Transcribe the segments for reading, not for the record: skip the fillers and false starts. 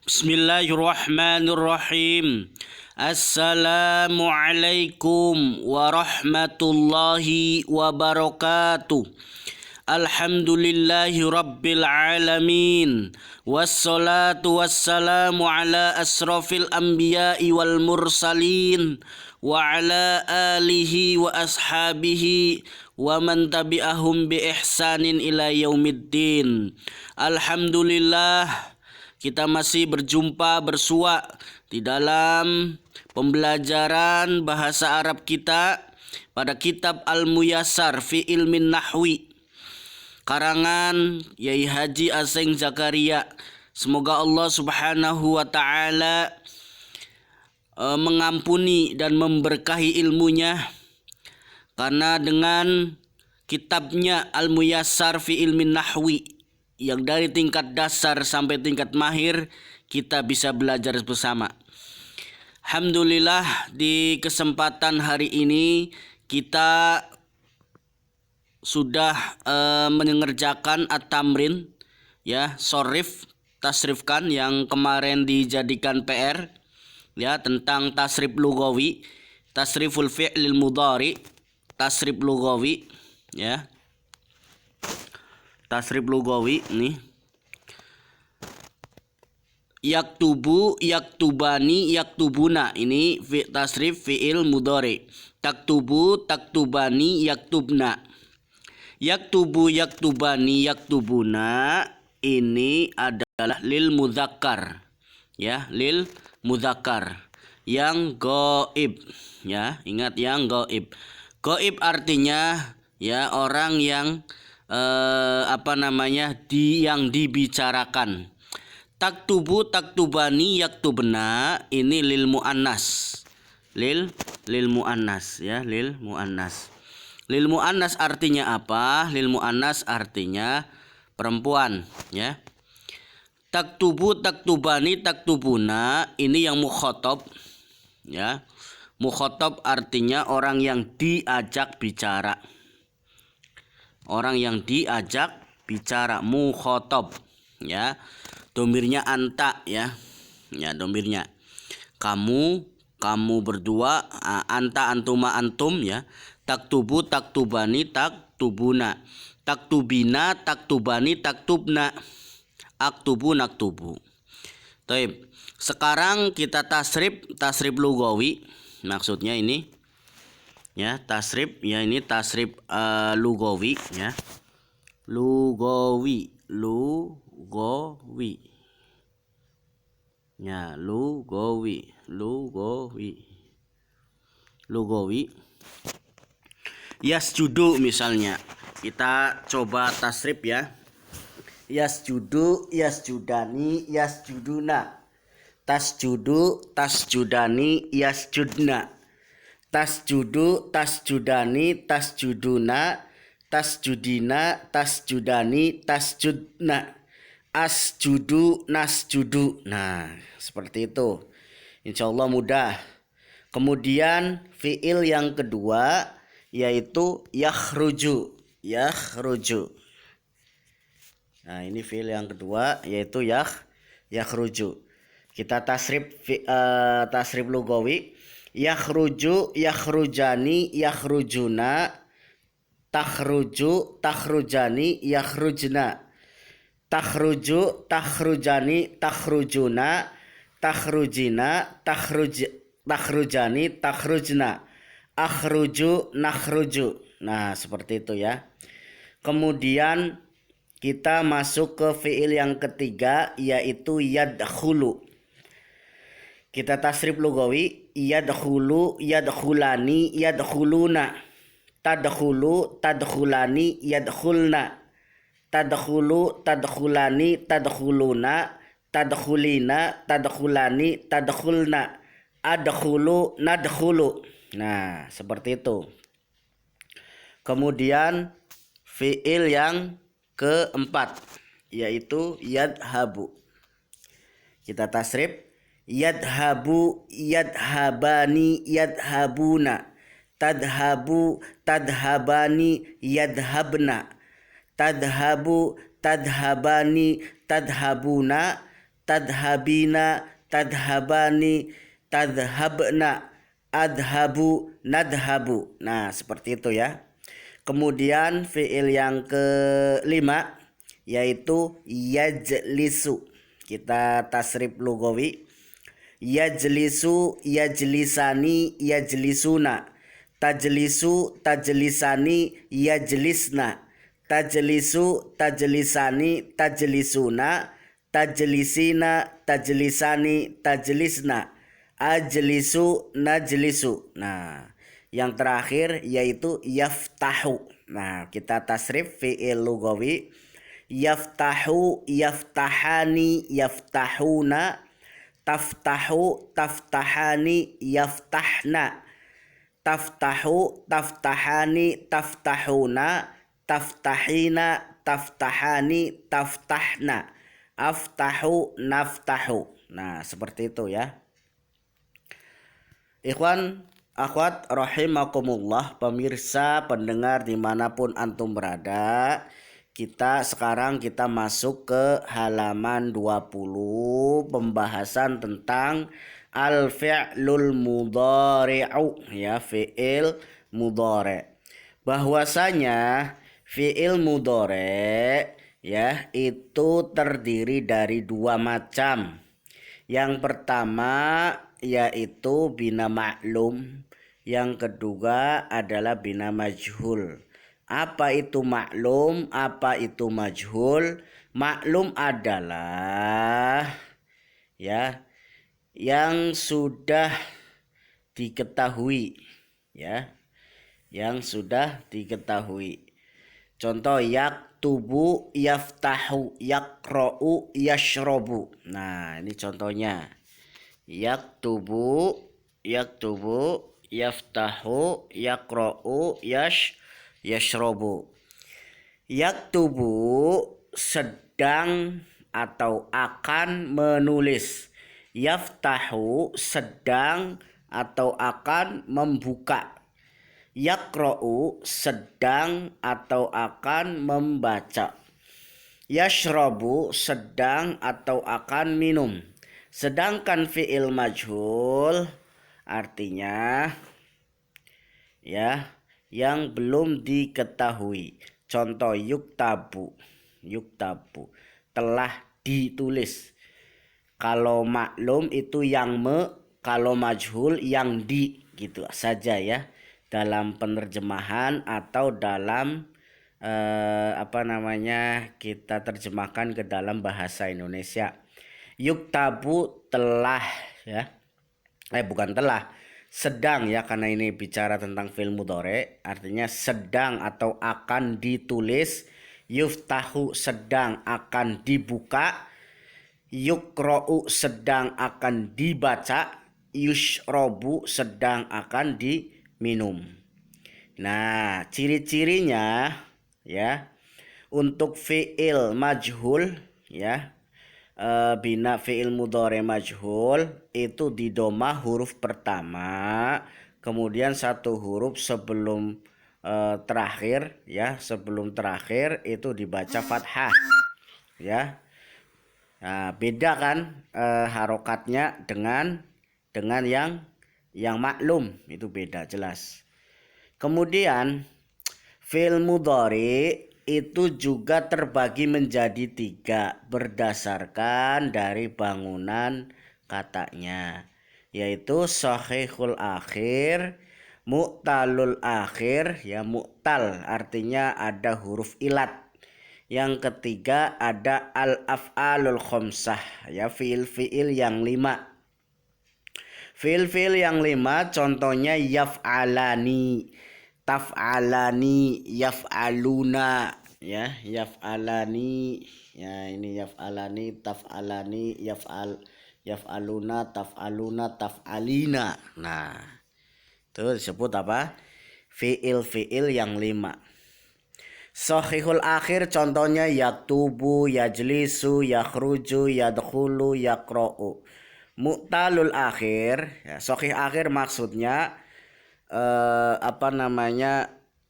Bismillahirrahmanirrahim. Assalamualaikum warahmatullahi wabarakatuh. Alhamdulillahi rabbil alamin. Wassalatu wassalamu ala asrafil anbiya'i wal mursalin wa ala alihi wa ashabihi wa man tabi'ahum bi ihsanin ila yaumiddin. Alhamdulillah, kita masih berjumpa bersua di dalam pembelajaran bahasa Arab kita pada kitab Al-Muyassar fi Ilmin Nahwi karangan Yai Haji Aseng Zakaria. Semoga Allah Subhanahu wa taala mengampuni dan memberkahi ilmunya, karena dengan kitabnya Al-Muyassar fi Ilmin Nahwi yang dari tingkat dasar sampai tingkat mahir kita bisa belajar bersama. Alhamdulillah, di kesempatan hari ini kita sudah mengerjakan at-tamrin, ya, sorif, tasrifkan yang kemarin dijadikan PR, ya, tentang tasrif lugawi, tasriful fi'lil mudhari, tasrif lugawi, ya. Tasrif lugawi nih. Yaktubu, yaktubani, yaktubuna. Ini tasrif fi'il mudhari. Taktubu, taktubani, yaktubna. Yaktubu, yaktubani, yaktubuna. Ini adalah lil mudzakkar. Ya, lil mudzakkar. Yang gaib. Ya, ingat yang gaib. Gaib artinya ya orang yang yang dibicarakan. Taktubu, taktubani, yaktubna. Ini lil muannas. Lil muannas, ya, lil muannas. Lil muannas artinya apa? Lil muannas artinya perempuan, ya. Taktubu, taktubani, taktubuna. Ini yang mukhatab, ya. Mukhatab artinya orang yang diajak bicara. Orang yang diajak bicara, mukhatab, ya. Domirnya anta, ya. Ya, domirnya. Kamu berdua, anta, antuma, antum, ya. Taktubu, taktubani, taktubuna. Taktubina, taktubani, taktubna. Aktubu, naktubu. Taib. Sekarang kita tasrif lugawi. Maksudnya ini, ya, tasrif, ya, ini tasrif lugawi, ya. Lugawi. Ya, lugawi. Yasjudu misalnya. Kita coba tasrif, ya. Yasjudu, yasjudani, yasjuduna. Tasjudu, tasjudani, yasjudna. Tasjudu, tasjudani, tasjuduna. Tasjudina, tasjudani, tasjudna. Asjudu, nasjudu. Nah, seperti itu. Insya Allah mudah. Kemudian fiil yang kedua yaitu yakhruju. Yakhruju. Nah, ini fiil yang kedua yaitu yakhruju. Kita tasrif lugawi. Yakhruju, yakhrujani, yakhrujuna. Takhruju, takhrujani, yakhrujna. Takhruju, takhrujani, takhrujuna. Takhrujina, takhrujani, takhrujna. Akhruju, nakhruju. Nah, seperti itu, ya. Kemudian kita masuk ke fiil yang ketiga yaitu yadkhulu. Kita tasrif lugawi. Yadkhulu, yadkhulani, yadkhuluna. Tadkhulu, tadkhulani, yadkhulna. Tadkhulu, tadkhulani, tadkhuluna. Tadkhulina, tadkhulani, tadkhulna. Adkhulu, nadkhulu. Nah, seperti itu. Kemudian fiil yang keempat yaitu yadhabu. Kita tasrif. Yadhabu, yadhabani, yadhabuna. Tadhabu, tadhabani, yadhabna. Tadhabu, tadhabani, tadhabuna. tadhabina, tadhabani, tadhabna, adhabu, nadhabu. Nah, seperti itu ya. Kemudian fiil yang kelima yaitu yajlisu. Kita tasrif lugawi. Yajlisu, yajlisani, yajlisuna. Tajlisu, tajlisani, yajlisna. Tajlisu, tajlisani, tajlisuna. Tajlisina, tajlisani, tajlisna. Ajlisu, najlisu. Nah, yang terakhir yaitu yaftahu. Nah, kita tasrif fi'il lugawi. Yaftahu, yaftahani, yaftahuna. Taftahu, taftahani, yaftahna. Taftahu, taftahani, taftahuna. Taftahina, taftahani, taftahna. Aftahu, naftahu. Nah, seperti itu ya. Ikhwan, akhwat rahimakumullah, pemirsa, pendengar dimanapun antum berada. Sekarang kita masuk ke halaman 20, pembahasan tentang al-fi'lul mudhari'u, ya, fi'il mudhari'. Bahwasanya fi'il mudhari' ya itu terdiri dari dua macam. Yang pertama yaitu bina maklum, yang kedua adalah bina majhul. Apa itu maklum? Apa itu majhul? Maklum adalah ya yang sudah diketahui, ya, yang sudah diketahui. Contoh yaktubu, yaftahu, yakra'u, yashrobu. Nah, ini contohnya. Yaktubu, yaftahu, yakra'u, yashrobu. Yaktubu sedang atau akan menulis. Yaftahu sedang atau akan membuka. Yakra'u sedang atau akan membaca. Yashrobu sedang atau akan minum. Sedangkan fi'il majhul artinya ya yang belum diketahui. Contoh yuktabu, telah ditulis. Kalau maklum itu yang kalau majhul yang di, gitu saja ya. Dalam penerjemahan atau dalam kita terjemahkan ke dalam bahasa Indonesia. Yuktabu telah, ya, bukan telah, sedang ya, karena ini bicara tentang fi'il mudhari', artinya sedang atau akan ditulis. Yuftahu sedang akan dibuka. Yukra'u sedang akan dibaca. Yushrobu sedang akan diminum. Nah, ciri-cirinya ya untuk fi'il majhul ya, bina fi'il mudhari majhul itu didoma huruf pertama, kemudian satu huruf sebelum terakhir ya, sebelum terakhir itu dibaca fathah ya. Nah, beda kan harokatnya dengan yang maklum, itu beda jelas. Kemudian fi'il mudhari itu juga terbagi menjadi tiga berdasarkan dari bangunan katanya, yaitu sahihul akhir, mu'talul akhir, ya, mu'tal artinya ada huruf ilat. Yang ketiga ada al-af'alul khomsah, ya, fiil-fiil yang 5. Fiil-fiil yang 5 contohnya yaf'alani, taf'alani, yaf'aluna, ya, yaf'alani, ya, ini yaf'alani, taf'alani, yaf'aluna, taf'aluna, taf'alina. Nah, itu disebut apa? Fiil-fiil yang 5. Sahihul akhir contohnya yaktubu, yajlisu, yakhruju, yadkhulu, yakra'u. Mu'talul akhir, ya, sahih akhir maksudnya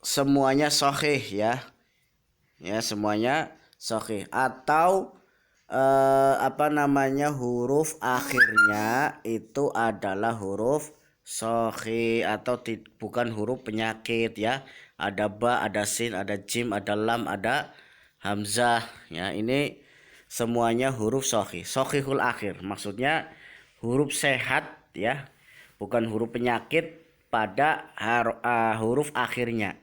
semuanya sahih ya, semuanya sahih, atau huruf akhirnya itu adalah huruf sahih atau bukan huruf penyakit ya. Ada ba, ada sin, ada jim, ada lam, ada hamzah ya. Ini semuanya huruf sahih. Sahihul akhir maksudnya huruf sehat ya, bukan huruf penyakit pada huruf akhirnya.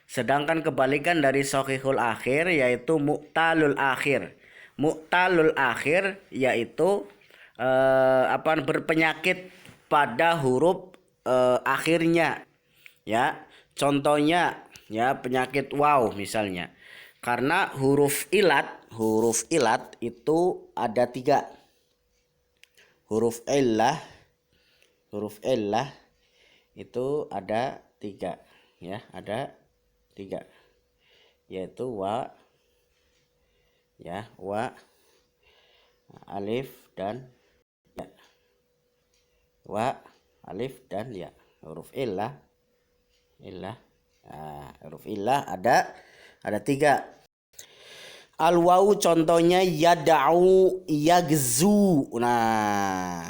Sedangkan kebalikan dari sahihul akhir yaitu mu'talul akhir. Mu'talul akhir yaitu berpenyakit pada huruf akhirnya ya. Contohnya ya penyakit waw misalnya. Karena huruf ilat itu ada 3. Huruf illah itu ada 3 ya, ada 3 yaitu wa ya, wa, alif dan ya. Wa, alif dan ya. Huruf illah. Nah, huruf illah ada 3. Al-waw contohnya yad'u, yagzu. Nah,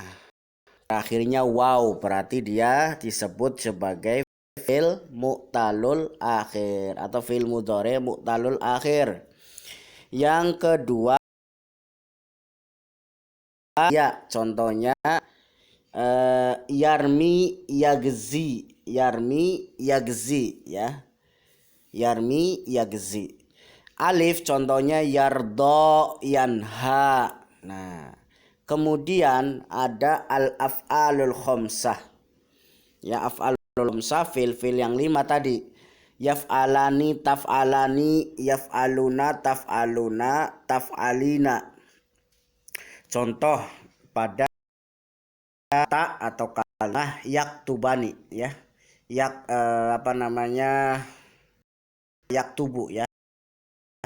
akhirnya waw berarti dia disebut sebagai fi'il mu'talul akhir atau fi'il mudhari mu'talul akhir. Yang kedua ya, contohnya yarmi, yagzi. Yarmi, yagzi ya. Yarmi, yagzi. Alif contohnya yardo, yanha. Nah, kemudian ada al-af'alul khamsah. Ya, af'alul khamsah fil yang 5 tadi. Yaf'alani, taf'alani, yaf'aluna, taf'aluna, taf'alina. Contoh pada ta atau kalimah yaktubani ya. Yaktubu ya.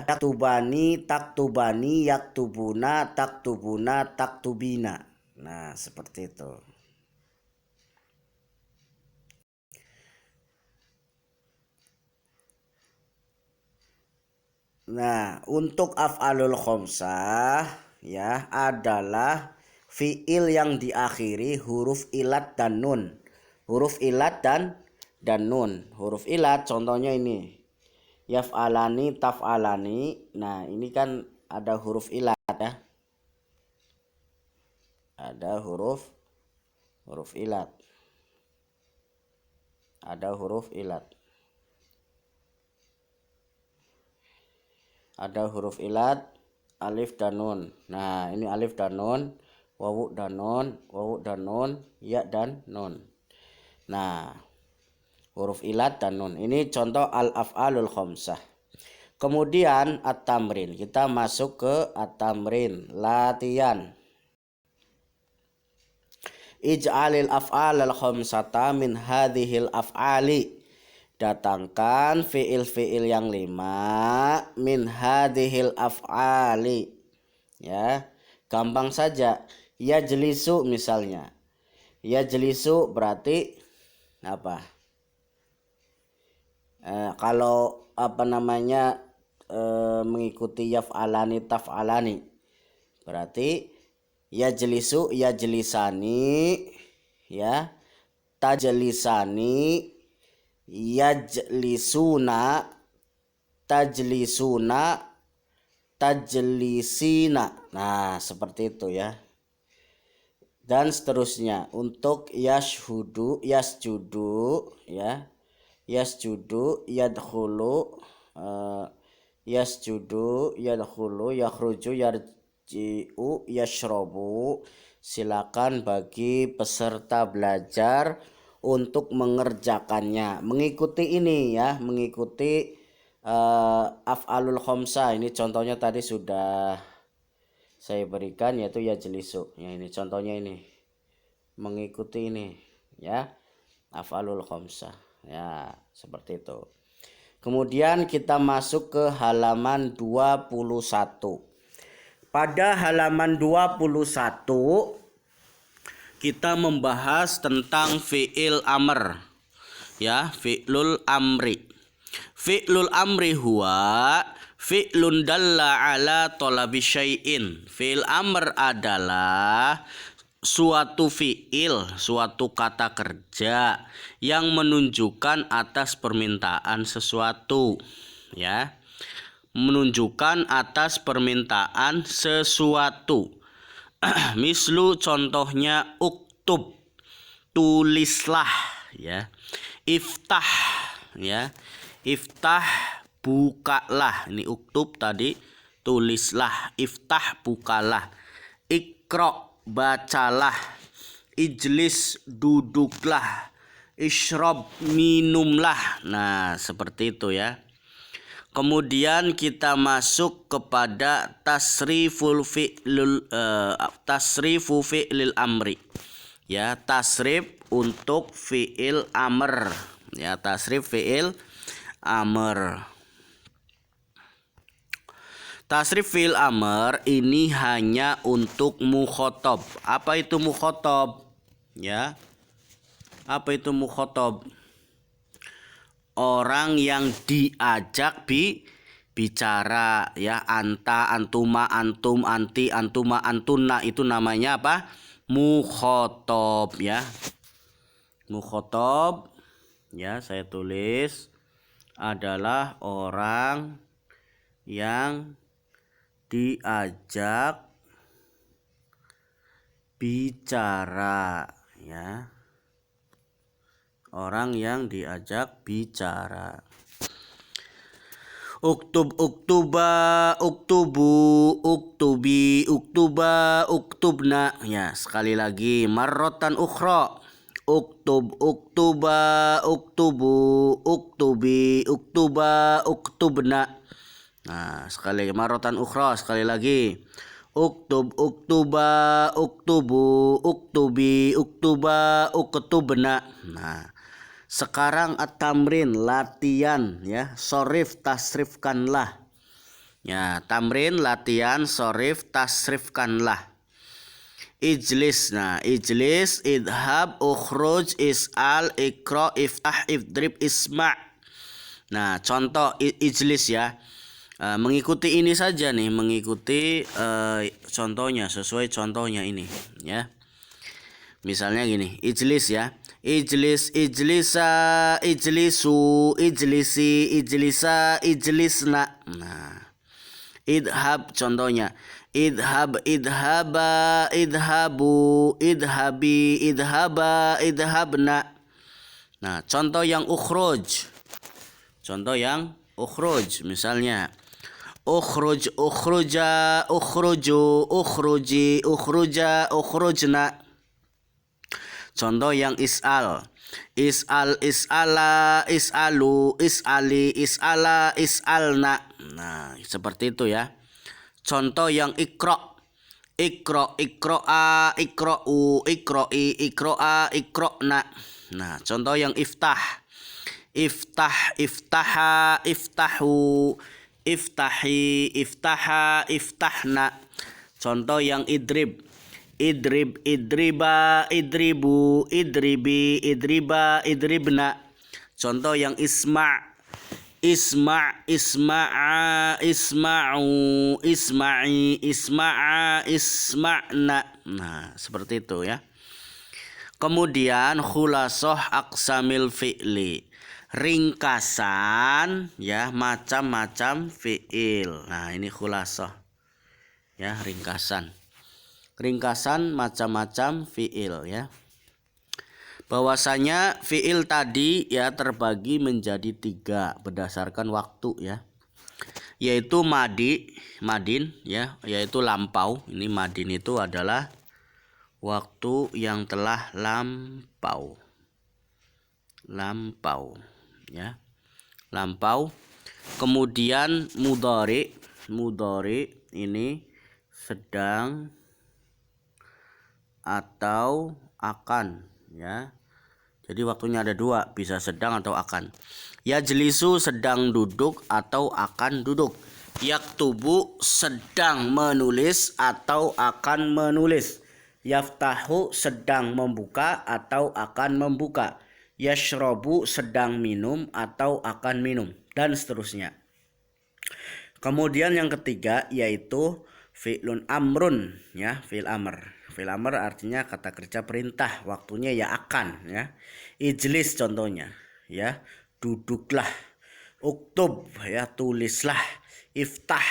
Yaktubani, taktubani, yaktubuna, taktubuna, taktubina. Nah, seperti itu. Nah, untuk af'alul khamsah ya adalah fiil yang diakhiri huruf ilat dan nun. Huruf ilat dan nun. Huruf ilat contohnya ini. Yaf'alani, taf'alani. Nah, ini kan ada huruf ilat ya. Ada huruf ilat. Ada huruf ilat. Ada huruf ilat alif dan nun. Nah, ini alif dan nun, wawu dan nun, ya dan nun. Nah, huruf ilat dan nun. Ini contoh al-af'alul khamsah. Kemudian at-tamrin. Kita masuk ke at-tamrin, latihan. Ij'alil af'alal khamsata min hadhil af'ali. Datangkan fiil-fiil yang 5 min hadhil af'ali. Ya, gampang saja. Yajlisu misalnya. Yajlisu berarti apa? Kalau mengikuti yaf'alani, taf'alani berarti yajlisu, yajlisani ya, tajlisani, yajlisuna, tajlisuna, tajlisina. Nah, seperti itu ya. Dan seterusnya. Untuk yashhudu, yasjudu ya. Yasjudu, yadkhulu, yasjudu, yadkhulu, yakhruju, yarji'u, yashrobu. Silakan bagi peserta belajar untuk mengerjakannya, mengikuti ini ya, mengikuti af'alul khamsah. Ini contohnya tadi sudah saya berikan yaitu yajlisu. Ya, ini contohnya ini. Mengikuti ini ya, af'alul khamsah. Ya, seperti itu. Kemudian kita masuk ke halaman 21. Pada halaman 21 kita membahas tentang fi'il amr. Ya, fi'lul amri. Fi'lul amri huwa Fi'lun dalla ala talabi syai'in. Fi'il amr adalah suatu fi'il, suatu kata kerja yang menunjukkan atas permintaan sesuatu, ya. Menunjukkan atas permintaan sesuatu. Mislu contohnya uktub, tulislah, ya. Iftah, ya. Iftah, bukalah. Ini uktub tadi, tulislah. Iftah, bukalah. Iqra, bacalah. Ijlis, duduklah. Ishrab, minumlah. Nah, seperti itu ya. Kemudian kita masuk kepada tasrifu fi'lil amri. Ya, tasrif untuk fi'il amr. Ya, tasrif fi'il amr. Tasrif fi'il amr ini hanya untuk mukhotob. Apa itu mukhotob? Ya. Apa itu mukhotob? Orang yang diajak bicara, ya. Anta, antuma, antum, anti, antuma, antuna, itu namanya apa? Mukhotob, ya. Mukhotob, ya, saya tulis adalah orang yang diajak bicara, ya. Orang yang diajak bicara. Uktub, uktuba, uktubu, uktubi, uktuba, uktubna. Ya, sekali lagi. Marrotan ukhra. Uktub, uktuba, uktubu, uktubi, uktuba, uktubna. Nah, sekali lagi. Marrotan ukhra. Sekali lagi. Uktub, uktuba, uktubu, uktubi, uktuba, uktubna. Nah, sekarang at-tamrin, latihan, ya. Sorif, tasrifkanlah. Ya, tamrin, latihan, sorif, tasrifkanlah. Ijlis, nah, ijlis, idhab, ukhruj, is'al, ikra, iftah, ifdrib, isma'. Nah, contoh ijlis, ya. Mengikuti ini saja nih, mengikuti contohnya, sesuai contohnya ini, ya. Misalnya gini, ijlis, ya. Ijlis, ijlisa, ijlisu, ijlisi, ijlisa, ijlisna. Nah, idhab contohnya. Idhab, idhaba, idhabu, idhabi, idhaba, idhabna. Nah, contoh yang ukhruj. Contoh yang ukhruj, misalnya ukhruj, ukhruja, ukhruju, ukhruji, ukhruja, ukhrujna. Contoh yang is'al. Is'al, is'ala, is'alu, is'ali, is'ala, is'alna. Nah, seperti itu ya. Contoh yang ikra. Ikra, ikro'a, ikro'u, ikro'i, ikro'a, ikrokna. Nah, contoh yang iftah. Iftah, iftaha, iftahu, iftahi, iftaha, iftahna. Contoh yang idrib. Idrib, idriba, idribu, idribi, idriba, idribna. Contoh yang isma'. Isma', isma'a, isma'u, isma'i, isma'a, isma'na. Nah, seperti itu ya. Kemudian khulasoh aqsamil fi'li. Ringkasan, ya, macam-macam fi'il. Nah, ini khulasoh. Ya, ringkasan. Ringkasan macam-macam fi'il, ya. Bahwasanya fi'il tadi, ya, terbagi menjadi 3 berdasarkan waktu, ya. Yaitu madin, ya, yaitu lampau. Ini madin itu adalah waktu yang telah lampau. Lampau, ya. Lampau. Kemudian mudhari. Mudhari ini sedang atau akan, ya. Jadi waktunya ada 2, bisa sedang atau akan. Yajlisu sedang duduk atau akan duduk. Yaktubu sedang menulis atau akan menulis. Yaftahu sedang membuka atau akan membuka. Yashrobu sedang minum atau akan minum, dan seterusnya. Kemudian yang ketiga yaitu fi'lun amrun, ya, fi'il amr. Fi'il amr artinya kata kerja perintah, waktunya ya akan, ya. Ijlis contohnya, ya, duduklah. Uktub, ya, tulislah. Iftah,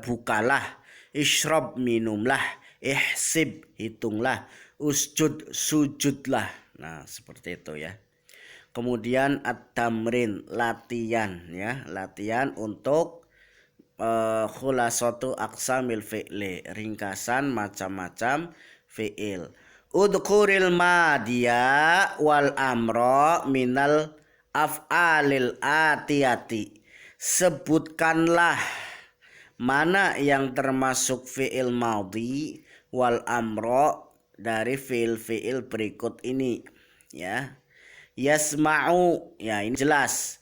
bukalah. Ishrab, minumlah. Ihsib, hitunglah. Usjud, sujudlah. Nah, seperti itu ya. Kemudian at-tamrin, latihan, ya, latihan untuk khulasatu aqsamil fi'li, ringkasan macam-macam fi'il. Udhkuril madiya wal amro minal af'alil atiyati. Sebutkanlah mana yang termasuk fi'il madhi wal amro dari fi'il-fi'il berikut ini, ya. Yasma'u, ya, ini jelas.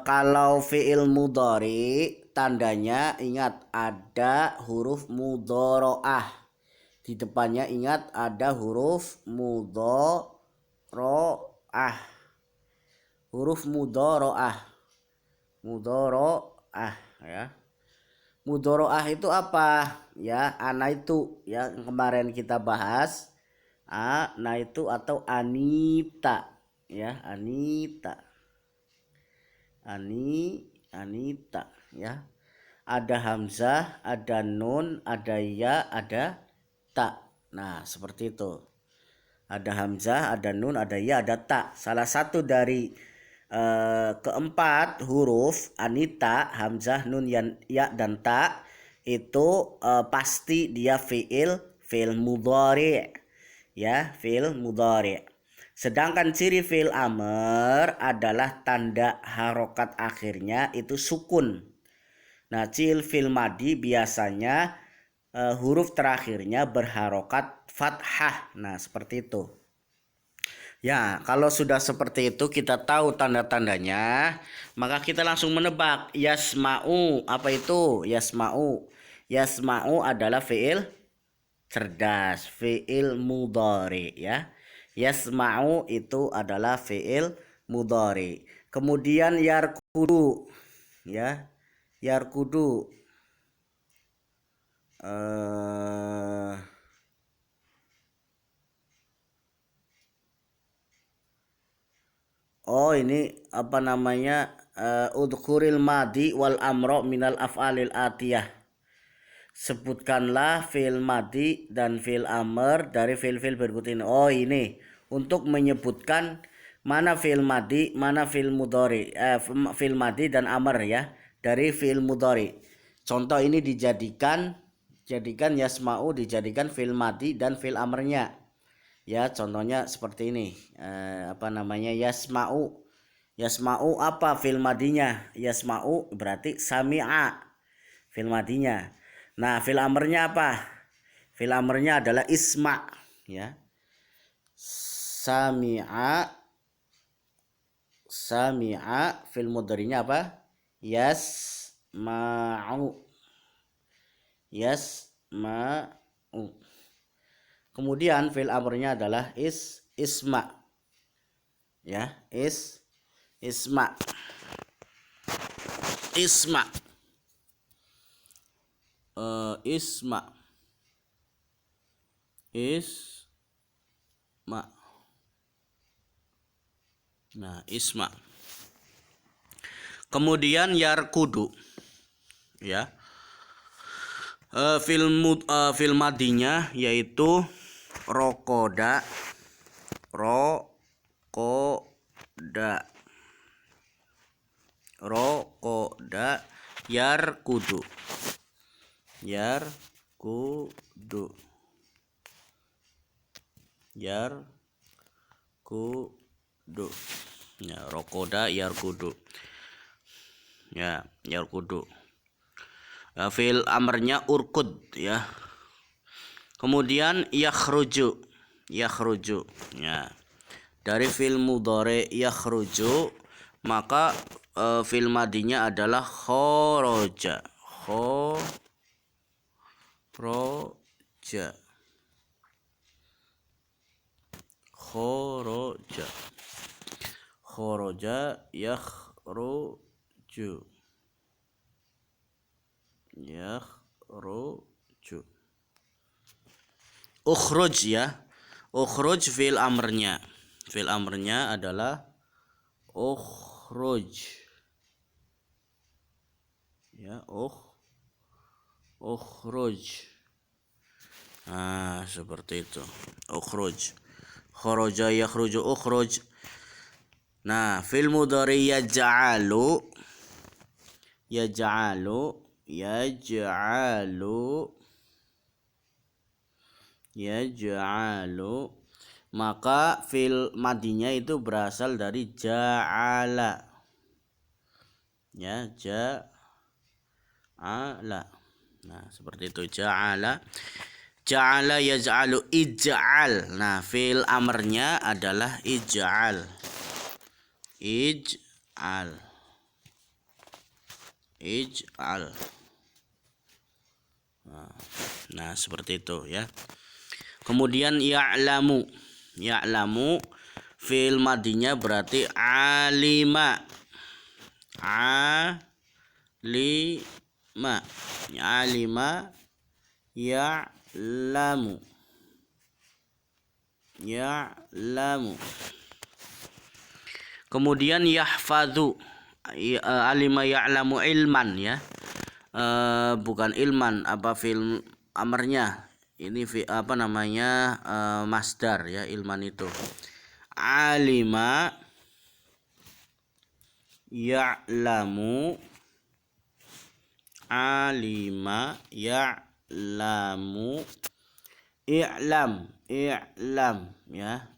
Kalau fi'il mudhari tandanya ingat ada huruf mudhoro'ah. Di depannya ingat ada huruf mudhoro'ah. Huruf mudhoro'ah. Mudhoro'ah, ya. Mudhoro'ah itu apa? Ya, ana itu, ya, yang kemarin kita bahas. Ana itu atau Anita, ya, Anita. Anita, ya. Ada hamzah, ada nun, ada ya, ada ta. Nah, seperti itu. Ada hamzah, ada nun, ada ya, ada ta. Salah satu dari keempat huruf Anita, hamzah, nun, ya, dan ta itu pasti dia fi'il mudhari', ya, fi'il mudhari'. Sedangkan ciri fi'il amr adalah tanda harokat akhirnya itu sukun. Nah, ciri fi'il madi biasanya huruf terakhirnya berharokat fathah. Nah, seperti itu. Ya, kalau sudah seperti itu kita tahu tanda-tandanya, maka kita langsung menebak. Yasma'u, apa itu? Yasma'u. Yasma'u adalah fi'il cerdas, fi'il mudhari, ya. Yasma'u itu adalah fi'il mudhari. Kemudian yarkudu, ya. Yarkudu. Oh, ini apa namanya? Udhkuril madi wal amro minal af'alil atiyah. Sebutkanlah fi'il madi dan fi'il amr dari fi'il-fi'il berikut ini. Oh, ini untuk menyebutkan mana fi'il madi, mana fi'il mudhari, fi'il madi dan amr, ya, dari fi'il mudhari. Contoh ini jadikan yasma'u dijadikan fi'il madi dan fi'il amrnya. Ya, contohnya seperti ini. Apa namanya? Yasma'u. Yasma'u apa fi'il madinya? Yasma'u berarti sami'a fi'il madinya. Nah, fi'il amrnya apa? Fi'il amrnya adalah isma', ya. Sami'a fi'il mudhari'nya apa? Yasma'u. Kemudian fi'il amrnya adalah isma', ya, isma'. Isma'. Nah, isma. Kemudian yarkudu, ya. Fil madinya yaitu rokoda, yarkudu. Ya, rokoda yarkudu. Ya, yarkudu. Fi'il amrnya urkud, ya. Kemudian yakhruju. Ya. Dari fi'il mudhari yakhruju, maka fi'il madinya adalah khoroja. Khoroja yakhruju. yakhruju. Ukhruj ya. Ukhruj fil amrnya. Fil amrnya adalah ukhruj. Ya, ukhruj. Nah, seperti itu. Ukhruj. Kharaja yakhruju ukhruj. Nah, fil mudhari yaj'alu. Yaj'alu maka fil madinya itu berasal dari ja'ala. Ya, ja'ala. Nah, seperti itu, ja'ala. Ja'ala yaj'alu ij'al. Nah, fil amrnya adalah ij'al. Ij'al. Nah, seperti itu ya. Kemudian ya'lamu. Ya'lamu fil madinya berarti alima. Alima ya'lamu. Kemudian yahfadzu. Alima ya'lamu ilman ya. Bukan ilman, apa fil amarnya. Ini masdar ya, ilman itu. Alima ya'lamu. I'lam ya.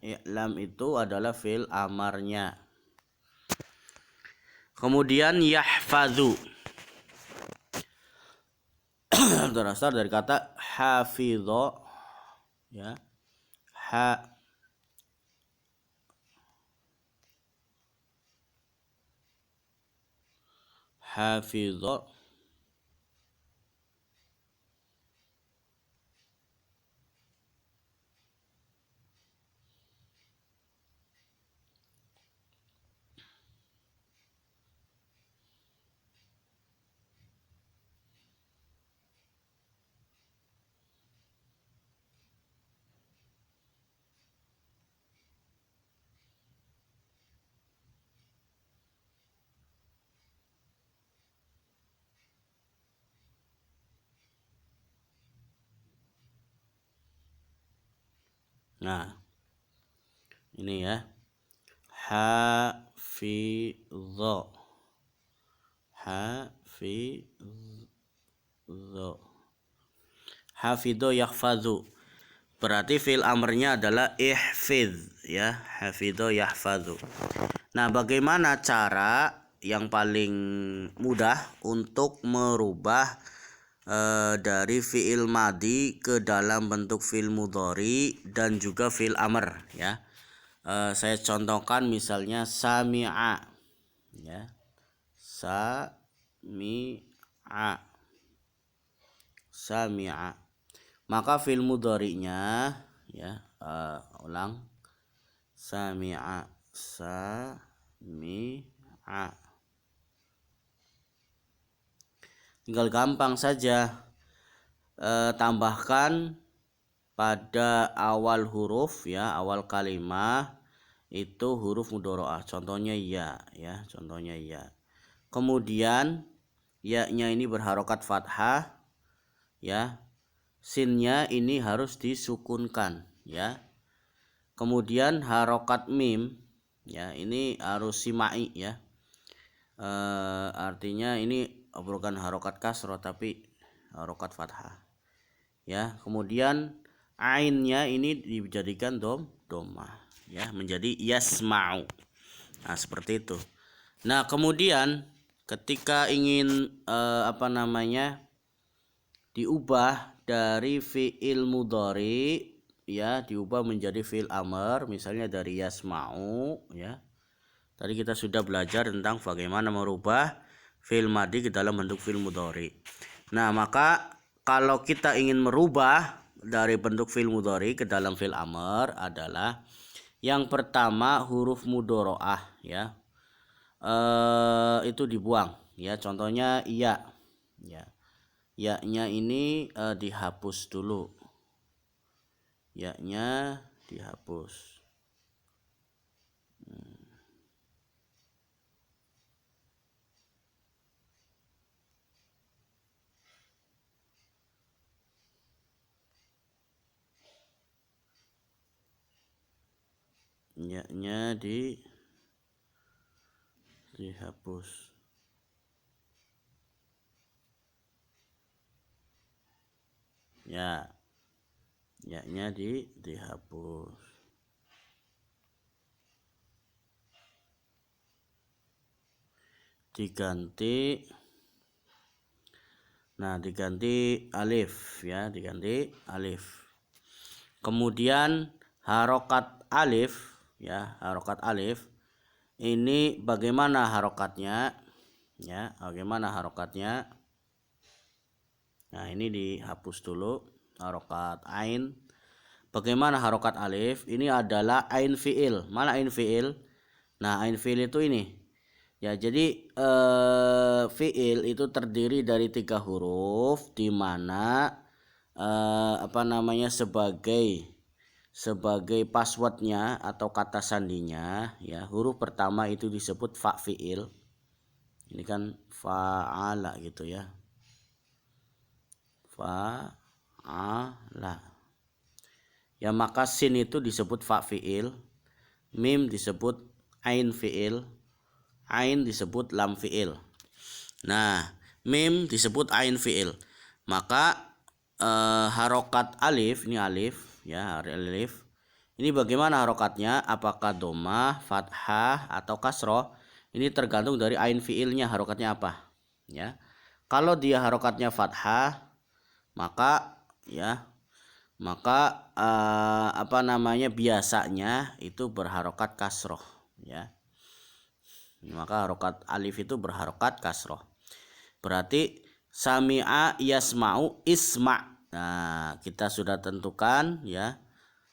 I'lam itu adalah fil amarnya. Kemudian yahfadzu berasal dari kata hafidho ya. Hafidho. Nah, ini ya. Hafidho. Hafidho yahfadzu. Berarti fil amrnya adalah ihfidz ya. Hafidho yahfadzu. Nah, bagaimana cara yang paling mudah untuk merubah dari fi'il madi ke dalam bentuk fi'il mudhari dan juga fi'il amr ya. Saya contohkan misalnya sami'a ya. Sami'a. Maka fi'il mudhari'nya ya, ulang. Sami'a. Tinggal gampang saja, tambahkan pada awal huruf ya, awal kalimah itu huruf mudhari'ah. Contohnya ya, contohnya ya. Kemudian ya-nya ini berharokat fathah ya. Sinnya ini harus disukunkan ya. Kemudian harokat mim ya, ini harus simai ya. Artinya ini bukan harokat kasroh tapi harokat fathah ya. Kemudian ainnya ini dijadikan dhammah ya, menjadi yasma'u. Nah, seperti itu. Nah, kemudian ketika ingin diubah dari fi'il mudhari ya, diubah menjadi fi'il amr, misalnya dari yasma'u ya. Tadi kita sudah belajar tentang bagaimana merubah fi'il madi ke dalam bentuk fi'il mudhari. Nah, maka kalau kita ingin merubah dari bentuk fi'il mudhari ke dalam fi'il amr adalah yang pertama huruf mudhari'ah ya. Itu dibuang ya. Contohnya iya ya. Ya-nya ini dihapus dulu. Ya-nya dihapus. Ya-nya dihapus. Ya. Ya-nya dihapus. Diganti alif ya, diganti alif. Kemudian harokat alif ya, harokat alif ini bagaimana harokatnya ya, bagaimana harokatnya. Nah, ini dihapus dulu harokat ain. Bagaimana harokat alif? Ini adalah ain fiil. Mana ain fiil? Nah, ain fiil itu ini. Ya, jadi fiil itu terdiri dari 3 huruf, di mana sebagai passwordnya atau kata sandinya ya, huruf pertama itu disebut fa fiil. Ini kan fa'ala gitu ya. Fa'ala. Ya, maka sin itu disebut fa fiil, mim disebut ain fiil, ain disebut lam fiil. Nah, mim disebut ain fiil. Maka harokat alif, ini alif ya, alif. Ini bagaimana harokatnya? Apakah domah, fathah atau kasroh? Ini tergantung dari ain fiilnya harokatnya apa. Ya, kalau dia harokatnya fathah, maka biasanya itu berharokat kasroh ya. Maka harokat alif itu berharokat kasroh. Berarti sami'a yasma'u isma'. Nah, kita sudah tentukan ya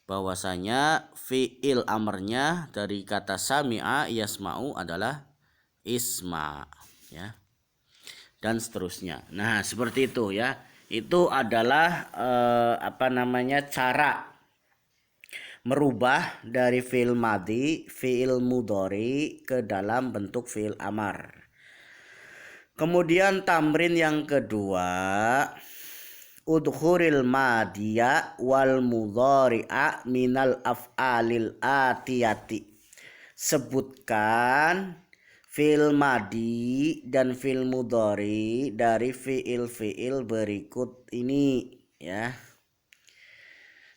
bahwasanya fi'il amrnya dari kata sami'a yasma'u adalah isma' ya. Dan seterusnya. Nah, seperti itu ya. Itu adalah cara merubah dari fi'il madhi, fi'il mudhari ke dalam bentuk fi'il amar. Kemudian tamrin yang kedua, udkhuril madhiya wal mudhari'a minal af'alil atiyati. Sebutkan fi'il madhi dan fi'il mudhari dari fi'il-fi'il berikut ini ya.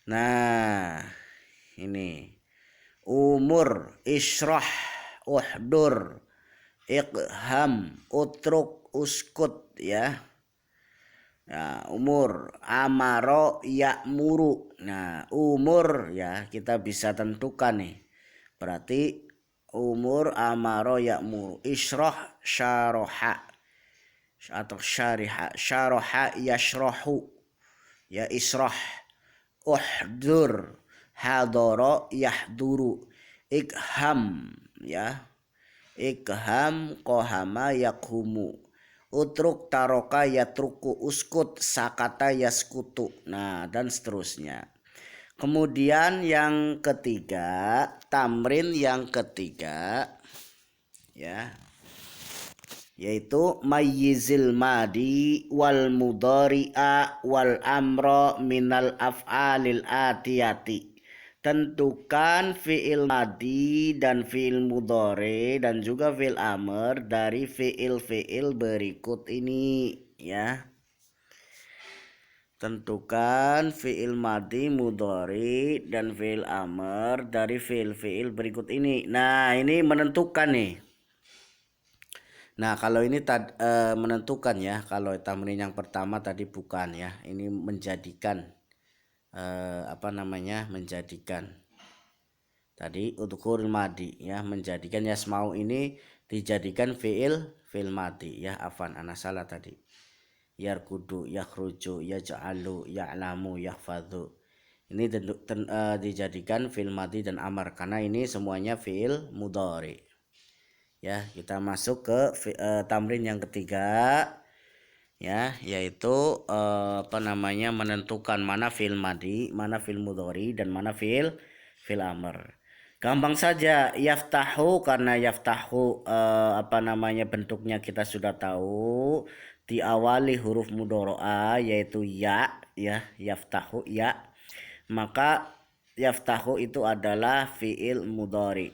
Nah, ini umur, isyrah, uhdur, iqham, utruk, uskut ya. Nah, umur, amaro, ya'muru. Nah, umur ya kita bisa tentukan nih. Berarti umur, amaro, ya'muru. Isyrah, syaroha atau syariha. Syaroha, yashrohu ya, israh. Uhdur, hadoro, yahduru. Ikham ya, ikham, kohama, yakhumu. Utruk, taroka, yatruku. Uskut, sakata, yaskutu. Nah, dan seterusnya. Kemudian yang ketiga, tamrin yang ketiga ya, yaitu mayyizil madi wal mudhari'a wal amra minal af'alil atiyati. Tentukan fi'il madi dan fi'il mudhari dan juga fi'il amr dari fi'il-fi'il berikut ini ya. Tentukan fi'il madi, mudhari dan fi'il amr dari fi'il-fi'il berikut ini. Nah, ini menentukan nih. Nah, kalau ini menentukan ya. Kalau tamrin yang pertama tadi bukan ya. Ini menjadikan menjadikan. Tadi udkhuril madi ya, menjadikan yasmau ini dijadikan fi'il madi ya. Afan, ana salah tadi. Yarkudu, yakhruju, yaj'alu, ya'lamu, yahfadhu. Ini dijadikan fi'il madi dan amar karena ini semuanya fi'il mudhari. Ya, kita masuk ke tamrin yang ketiga, ya, yaitu menentukan mana fi'il madi, mana fi'il mudhari, dan mana fi'il amr. Gampang saja, yaftahu, karena yaftahu bentuknya kita sudah tahu, diawali huruf mudhara'a yaitu ya, yaftahu ya, maka yaftahu itu adalah fi'il mudhari.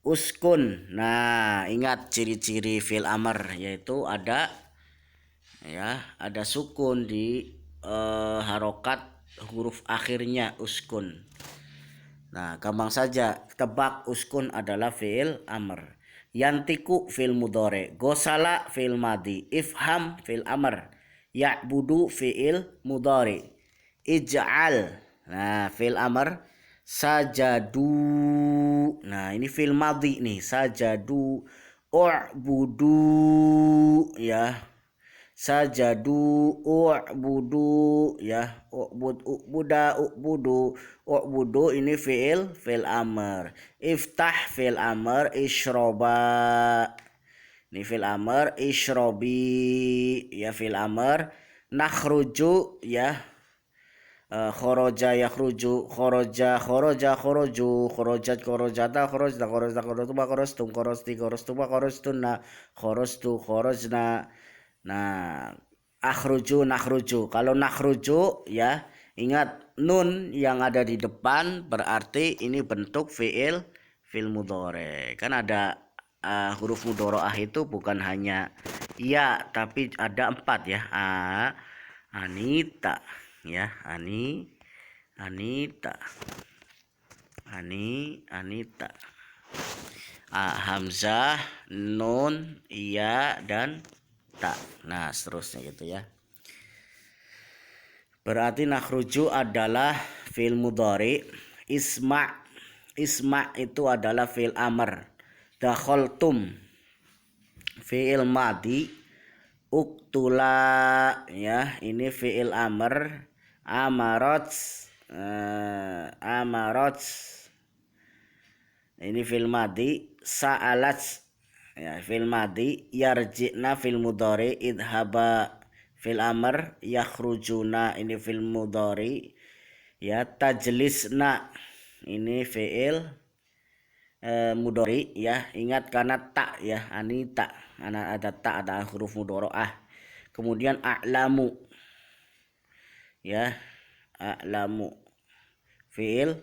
Uskun, nah ingat ciri-ciri fi'il amr, yaitu ada sukun di harokat huruf akhirnya, uskun. Nah, gampang saja, tebak, uskun adalah fi'il amr. Yantiku fi'il mudhari, gosala fi'il madi, ifham fi'il amr, ya'budu fi'il mudhari, ij'al, nah fi'il amr, sajadu, nah ini fi'il madi nih, sajadu, u'budu, ya, sajadu, u'budu, ya, u'budu ini fi'il amr. Iftah fi'il amr, ishroba, ini fi'il amr, ishrobi, ya, fi'il amr. Nakhruju, ya, khoroja yakhruju, khoroja khoroju, khorojat khorojata khorojta khorojta khorojtuba khorojtum khorojti khorojtuba khorojtunna khorojtu khorojna. Nah, akhruju, nakhruju. Kalau nakhruju, ya, ingat nun yang ada di depan berarti ini bentuk fi'il mudhari. Kan ada huruf mudharaah itu bukan hanya ya, tapi ada 4 ya. Anita, ya, Anita, Anita. Hamzah, nun, iya, dan tak. Nah, seterusnya gitu ya. Berarti nakhruju adalah fi'il mudhari. Isma itu adalah fi'il amr. Dakhaltum fi'il madi. Uktula, ya, ini fi'il amr. Amarot, ini fi'il madi. Sa'alat, ya, fi'il madi. Yarji'na fi'il mudhari, idhaba fi'il amr, yakhrujuna ini fi'il mudhari, ya, tajlisna ini fi'il mudhari, ya, ingat karena tak, ya, anita, ada tak, ada huruf mudharaah. Kemudian a'lamu, ya, a'lamu fi'il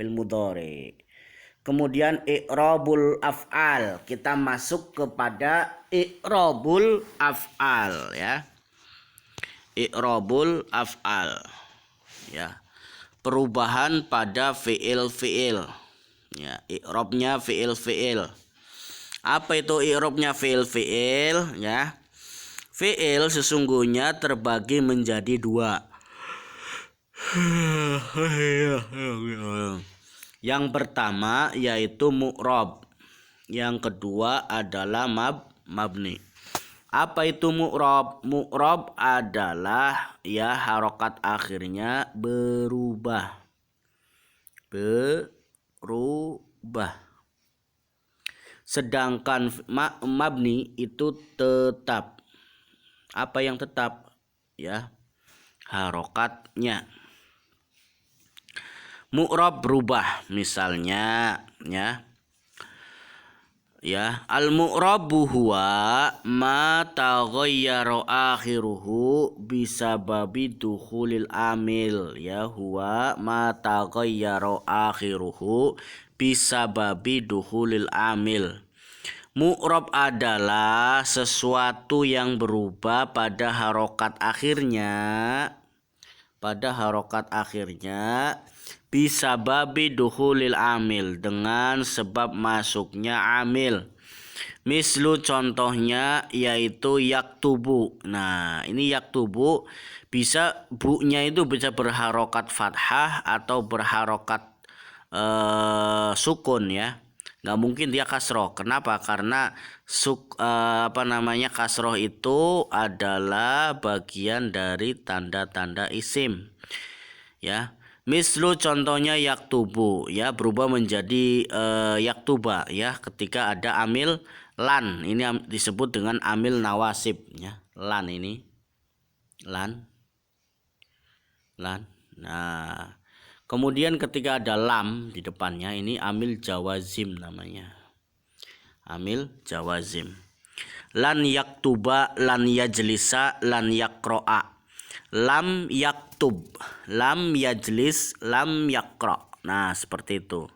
mudhari. Kemudian i'rabul af'al, kita masuk kepada i'rabul af'al, ya. I'rabul af'al, ya, perubahan pada fi'il, ya, i'rabnya fi'il. Apa itu i'rabnya fi'il, ya? Fi'il sesungguhnya terbagi menjadi 2. Yang pertama yaitu mu'rab, yang kedua adalah mabni. Apa itu mu'rab? Mu'rab adalah, ya, harokat akhirnya berubah. Sedangkan mabni itu tetap. Apa yang tetap? Ya, harokatnya. Mu'rab berubah, misalnya, ya, al-mu'rabu huwa ma taghayyara akhiruhu bisababi dukhulil amil, ya, huwa ma taghayyara akhiruhu bisababi dukhulil amil. Mu'rab adalah sesuatu yang berubah pada harokat akhirnya, bisa babi duhulil amil, dengan sebab masuknya amil. Mislu, contohnya, yaitu yaktubu. Nah, ini yaktubu bisa, bu-nya itu bisa berharokat fathah atau berharokat sukun, ya. Nggak mungkin dia kasroh. Kenapa? Karena kasroh itu adalah bagian dari tanda-tanda isim, ya. Mislu, contohnya yaktubu, ya, berubah menjadi yaktuba, ya, ketika ada amil lan. Ini disebut dengan amil nawasib, ya, lan ini. lan. Nah, kemudian ketika ada lam di depannya, ini amil jawazim namanya. Amil jawazim. Lan yaktuba, lan yajlisa, lan yakro'a. Lam yaktub, lam yajlis, lam yakro'. Nah, seperti itu.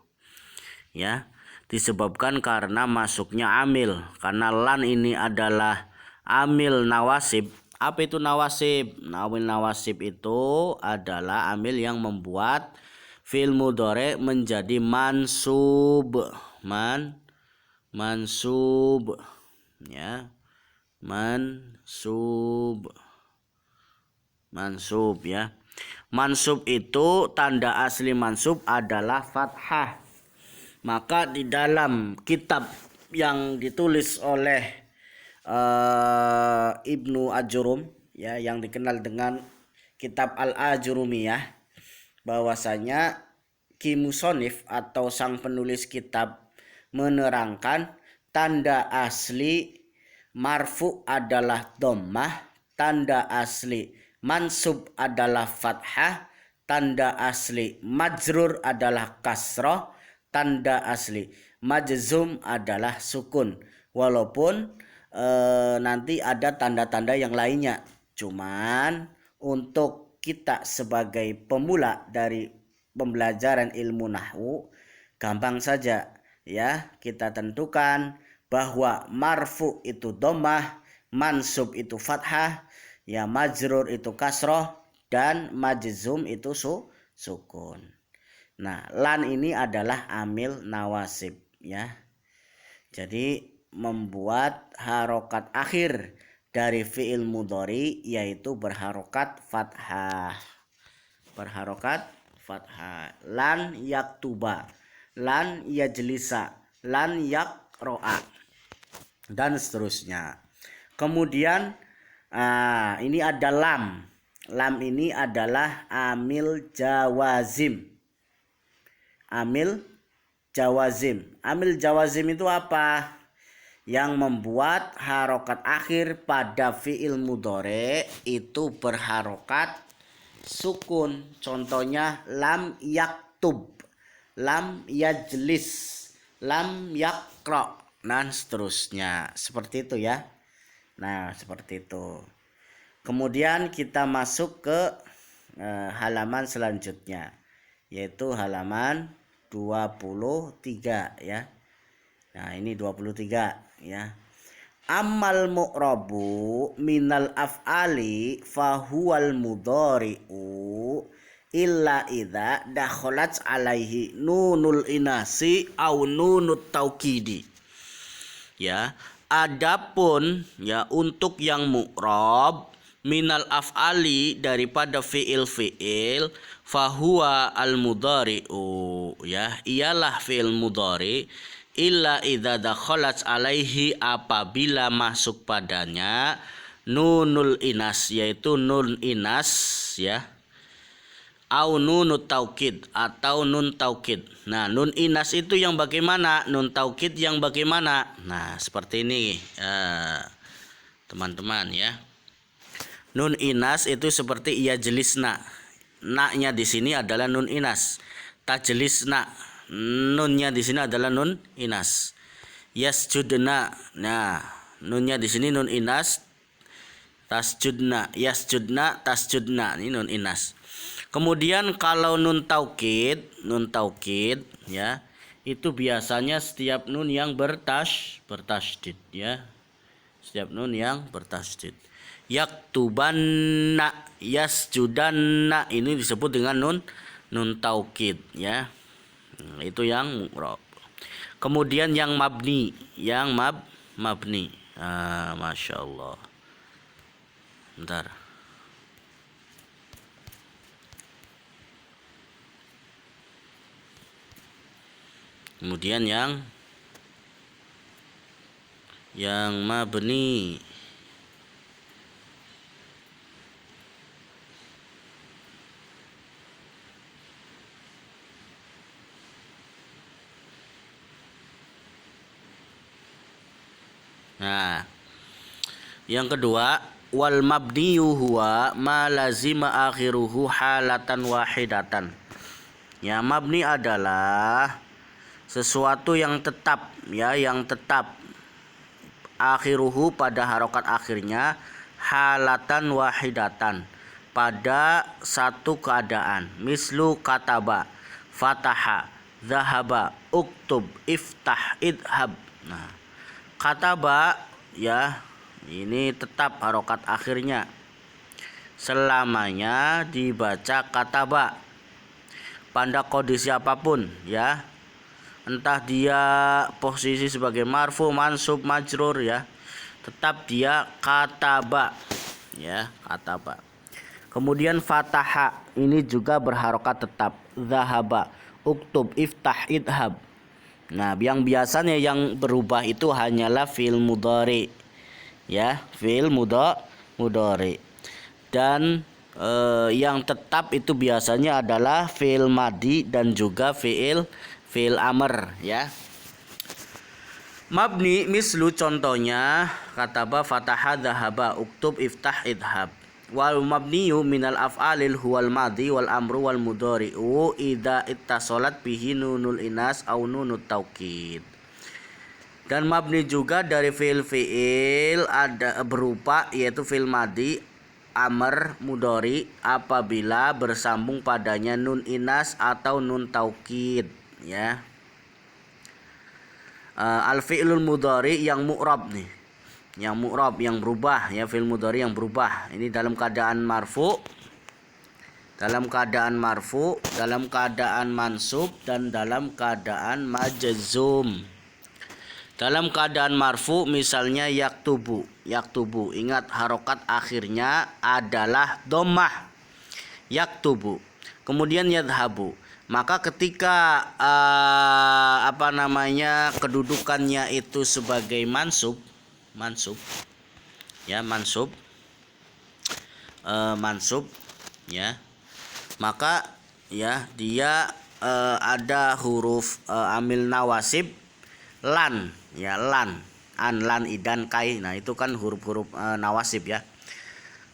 Ya, disebabkan karena masuknya amil. Karena lan ini adalah amil nawasib. Apa itu nawasib? Amil nawasib itu adalah amil yang membuat fi'il mudhari menjadi mansub. Mansub. Ya. Mansub ya. Mansub itu tanda asli mansub adalah fathah. Maka di dalam kitab yang ditulis oleh Ibnu Ajurum, ya, yang dikenal dengan kitab Al-Ajurumiyah, bahwasanya Ki Musonif atau sang penulis kitab menerangkan tanda asli marfu adalah dhammah, tanda asli mansub adalah fathah, tanda asli majrur adalah kasroh, tanda asli majzum adalah sukun. Walaupun nanti ada tanda-tanda yang lainnya. Cuman untuk kita sebagai pemula dari pembelajaran ilmu nahwu, gampang saja ya, kita tentukan bahwa marfu itu dhammah, mansub itu fathah, ya, majrur itu kasroh, dan majzum itu sukun. Nah, lan ini adalah amil nawasib, ya. Jadi membuat harokat akhir dari fi'il mudhari yaitu berharokat fathah. Berharokat fathah. Lan yaktuba, lan yajlisa, lan yakro'a, dan seterusnya. Kemudian ini ada lam. Lam ini adalah amil jawazim. Amil jawazim. Amil jawazim itu apa? Yang membuat harokat akhir pada fi'il mudhari itu berharokat sukun. Contohnya lam yaktub, lam yajlis, lam yakra, dan seterusnya. Seperti itu ya. Nah, seperti itu. Kemudian kita masuk ke halaman selanjutnya, yaitu halaman 23 ya. Nah, ini 23 ya. Amal mu'rabu minal af'ali fahuwal mudhari'u illa idza dakhalat alaihi nunul inasi au nunut taukidi. Ya, adapun ya untuk yang mu'rab minal af'ali daripada fi'il fahuwa al mudhari'u, ya, ialah fi'il mudhari illa idza dakhalat alaihi apabila masuk padanya nunul inas, yaitu nun inas, ya, au nunut taukid atau nun taukid. Nah, nun inas itu yang bagaimana? Nun taukid yang bagaimana? Nah, seperti ini teman-teman ya. Nun inas itu seperti iya jelisna. Na-nya di sini adalah nun inas. Tajlisna, nunnya di sini adalah nun inas. Yasjudna, nah, nunnya di sini nun inas. Tasjudna, yasjudna, tasjudna, ini nun inas. Kemudian kalau nun taukid ya, itu biasanya setiap nun yang bertasydid ya. Setiap nun yang bertasydid. Yaktubanna, yasjudanna, ini disebut dengan nun taukid ya. Itu yang mu'rab. Kemudian yang mabni, mabni. Masya Allah. Bentar. Kemudian yang mabni. Nah, yang kedua wal mabniyu huwa ma lazima akhiruhu halatan wahidatan. Ya, mabni adalah sesuatu yang tetap, ya, yang tetap. Akhiruhu pada harokat akhirnya, halatan wahidatan, pada satu keadaan. Mislu kataba, fataha, zahaba, uktub, iftah, idhab. Nah, kataba, ya, ini tetap harokat akhirnya, selamanya dibaca kataba pada kondisi apapun, ya, entah dia posisi sebagai marfu, mansub, majrur, ya, tetap dia kataba, ya, kataba. Kemudian fataha ini juga berharokat tetap, zahaba, uktub, iftah, idhab. Nah, yang biasanya yang berubah itu hanyalah fi'il mudhari, ya, fi'il mudhari. Dan yang tetap itu biasanya adalah fi'il madi dan juga fi'il amr, ya. Mabni mislu contohnya kataba, fataha, dhahaba, uktub, iftah, idhab. Wal mabniyu minal af'alil huwal madi wal amru wal mudhari'u idza ittasalat bihi nunul inas au nunut taukid. Dan mabni juga dari fi'il ada berupa, yaitu fi'il madi, amr, mudhari apabila bersambung padanya nun inas atau nun taukid, ya. Al fi'lul mudhari yang mu'rab nih, yang mu'rab, yang berubah, ya, fi'il mudhari yang berubah. Ini dalam keadaan marfu, dalam keadaan mansub, dan dalam keadaan majzum. Dalam keadaan marfu misalnya yaktubu, ingat harokat akhirnya adalah dhammah, yaktubu. Kemudian yadhabu, maka ketika kedudukannya itu sebagai mansub, ya, mansub, ya, maka, ya, dia ada huruf amil nawasib, lan, ya, lan, an, lan, idan, kai. Nah, itu kan huruf-huruf nawasib, ya.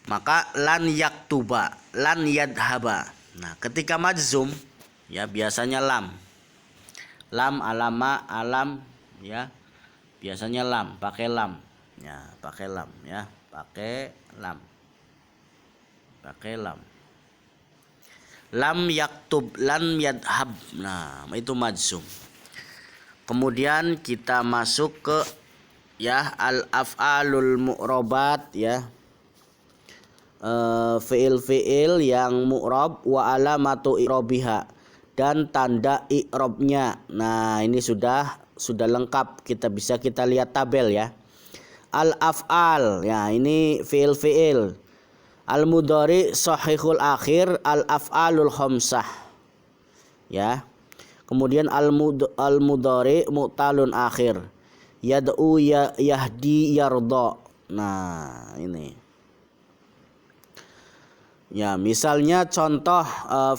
Maka lan yaktuba, lan yadhaba. Nah, ketika majzum, ya, biasanya lam, alama, alam, ya, biasanya lam, pakai lam, ya, pakai lam, ya, pakai lam, lam yaktub, lan yadhab. Nah, itu majzum. Kemudian kita masuk ke, ya, al af'alul mu'robat, ya, fi'il yang mu'rob wa alamatu i'robiha, dan tanda i'robnya. Nah, ini sudah lengkap, kita lihat tabel, ya. Al af'al, ya, ini fi'il. Al mudhari sahihul akhir, al af'alul khamsah, ya. Kemudian al mudhari mu'talun akhir, yad'u, yahdi, yarda. Nah, ini, ya, misalnya contoh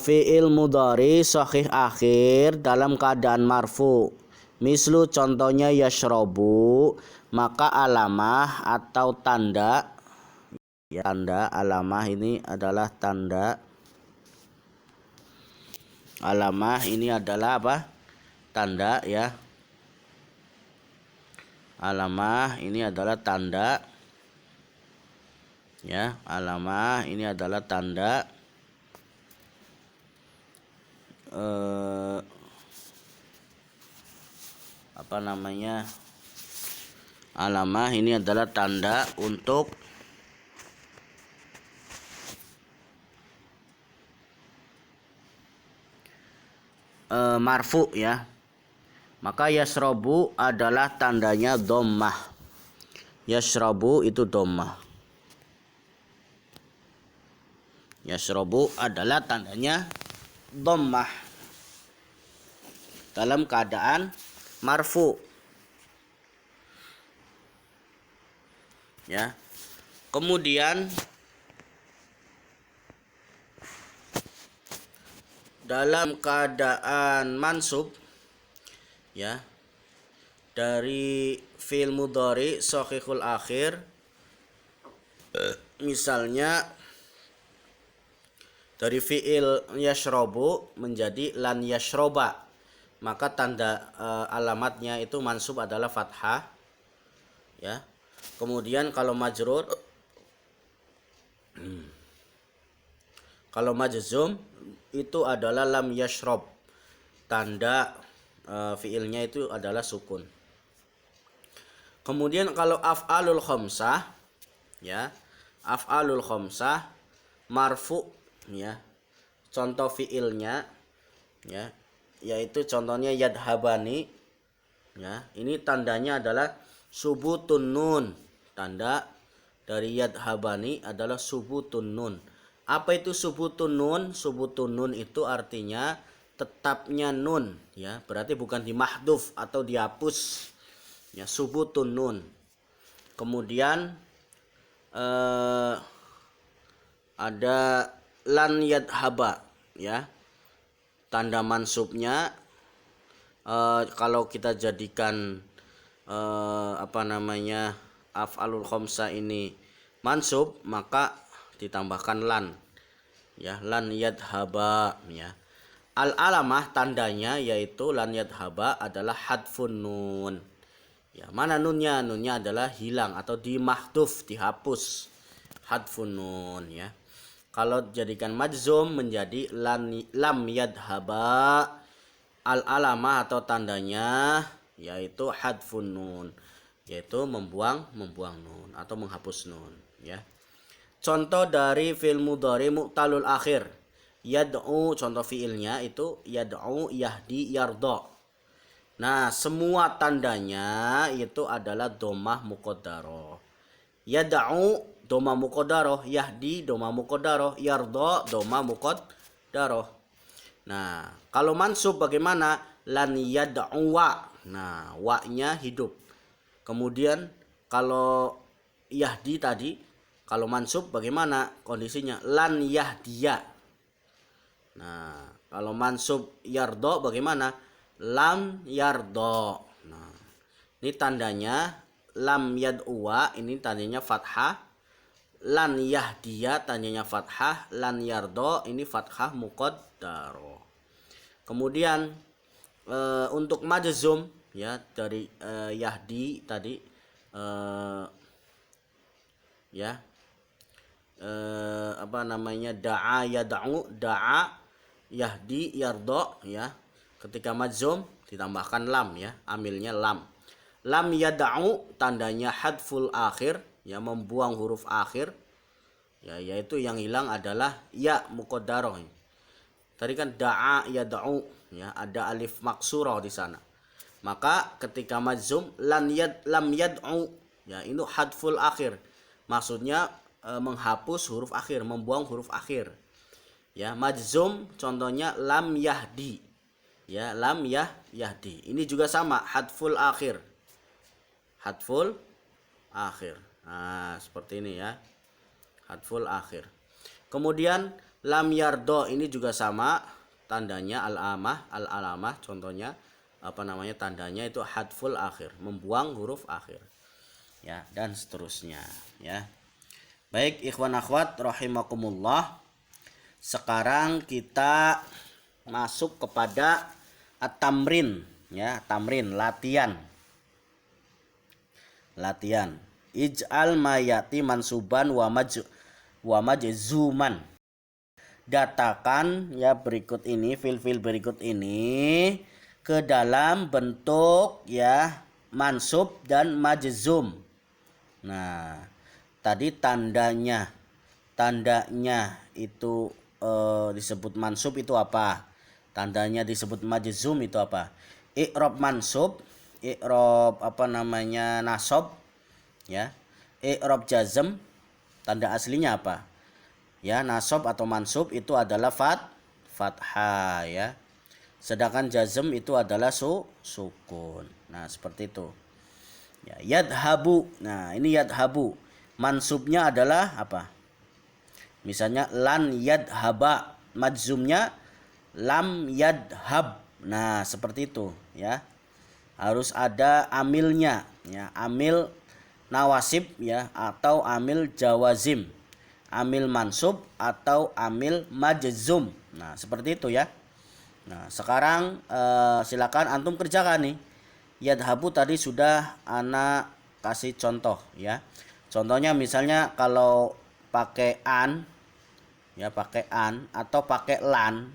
fi'il mudhari sahih akhir dalam keadaan marfu. Mislu contohnya yashrabu, maka alamah atau tanda, ya, tanda alamah ini adalah tanda. Alamah ini adalah apa? Tanda, ya. Alamah ini adalah tanda, ya. Alamah ini adalah tanda. Alamah ini adalah tanda untuk marfu, ya. Maka yasrobu adalah tandanya dhammah. Yasrobu itu dhammah. Yasrobu adalah tandanya dhammah dalam keadaan marfu, ya. Kemudian dalam keadaan mansub, ya, dari fi'il mudhari sahihul akhir misalnya dari fi'il yashrobu menjadi lan yashroba, maka tanda alamatnya itu mansub adalah fathah, ya. Kemudian kalau majrur, kalau majzum itu adalah lam yashrob, tanda fi'ilnya itu adalah sukun. Kemudian kalau af'alul khamsah, ya, af'alul khamsah marfu, ya, contoh fi'ilnya, ya, yaitu contohnya yadhabani, ya, ini tandanya adalah subutun nun. Tanda dari yadhabani adalah subutun nun. Apa itu subutun nun? Subutun nun itu artinya tetapnya nun, ya, berarti bukan dimahduf atau dihapus, ya, subutun nun. Kemudian ada lan yadhaba, ya, tanda mansubnya kalau kita jadikan af'alul khamsah ini mansub, maka ditambahkan lan, ya, lan yadhaba, ya. Al alamah tandanya yaitu lan yadhaba adalah hadfun nun, ya. Mana nunnya? Nunnya adalah hilang atau dimahduf, dihapus, hadfun nun, ya. Kalau jadikan majzum menjadi lam yadhaba, al alamah atau tandanya yaitu hadfun nun, yaitu membuang nun atau menghapus nun, ya. Contoh dari fi'il mudhari mu'talul akhir, yad'u, contoh fi'ilnya itu yad'u, yahdi, yardha. Nah, semua tandanya itu adalah dhammah muqaddarah. Yad'u dhammah muqaddarah, yahdi dhammah muqaddarah, yardha dhammah muqaddarah. Nah, kalau mansub bagaimana? Lan yad'uwa. Nah, wa-nya hidup. Kemudian kalau yahdi tadi, kalau mansub bagaimana kondisinya? Lan yahdiya. Nah, kalau mansub yardha bagaimana? Lam yardha. Nah, ini tandanya lam yad'uwa, ini tandanya fathah. Lan yahdiya tandanya fathah. Lan yardha ini fathah muqaddarah. Kemudian untuk majzum, ya, dari yahdi tadi, ya, da'a yad'u, da'a, yahdi, yardha, ya. Ketika majzum ditambahkan lam, ya, amilnya lam. Lam yad'u tandanya hadful akhir, ya, membuang huruf akhir, ya, yaitu yang hilang adalah ya muqaddarah. Tadi kan da'a yad'u, ya, ada alif maksurah di sana. Maka ketika majzum lam yad'u, ya, ini hadful akhir. Maksudnya menghapus huruf akhir, membuang huruf akhir. Ya, majzum contohnya lam yahdi. Ya, lam yahdi. Ini juga sama, hadful akhir. Hadful akhir. Nah, seperti ini, ya. Hadful akhir. Kemudian lam yardo ini juga sama, tandanya al-alamah, contohnya tandanya itu hadful akhir, membuang huruf akhir, ya, dan seterusnya, ya. Baik ikhwan akhwat rahimakumullah, sekarang kita masuk kepada at-tamrin, ya, tamrin, latihan. Ij'al mayati mansuban wa majzuman. Datakan, ya, berikut ini, fil berikut ini ke dalam bentuk, ya, mansub dan majzum. Nah, tadi tandanya itu disebut mansub itu apa? Tandanya disebut majzum itu apa? I'rab mansub, i'rab nasab, ya. I'rab jazm, tanda aslinya apa? Ya, nasab atau mansub itu adalah fathah, ya. Sedangkan jazm itu adalah sukun. Nah, seperti itu. Ya, yadhabu. Nah, ini yadhabu. Mansubnya adalah apa? Misalnya lan yadhaba, majzumnya lam yadhab. Nah, seperti itu, ya. Harus ada amilnya, ya, amil nawasib, ya, atau amil jawazim. amil mansub atau amil majzum. Nah, seperti itu ya. Nah, sekarang silakan antum kerjakan nih. Yadhabu tadi sudah ana kasih contoh ya. Contohnya misalnya kalau pakai an ya, pakai an atau pakai lan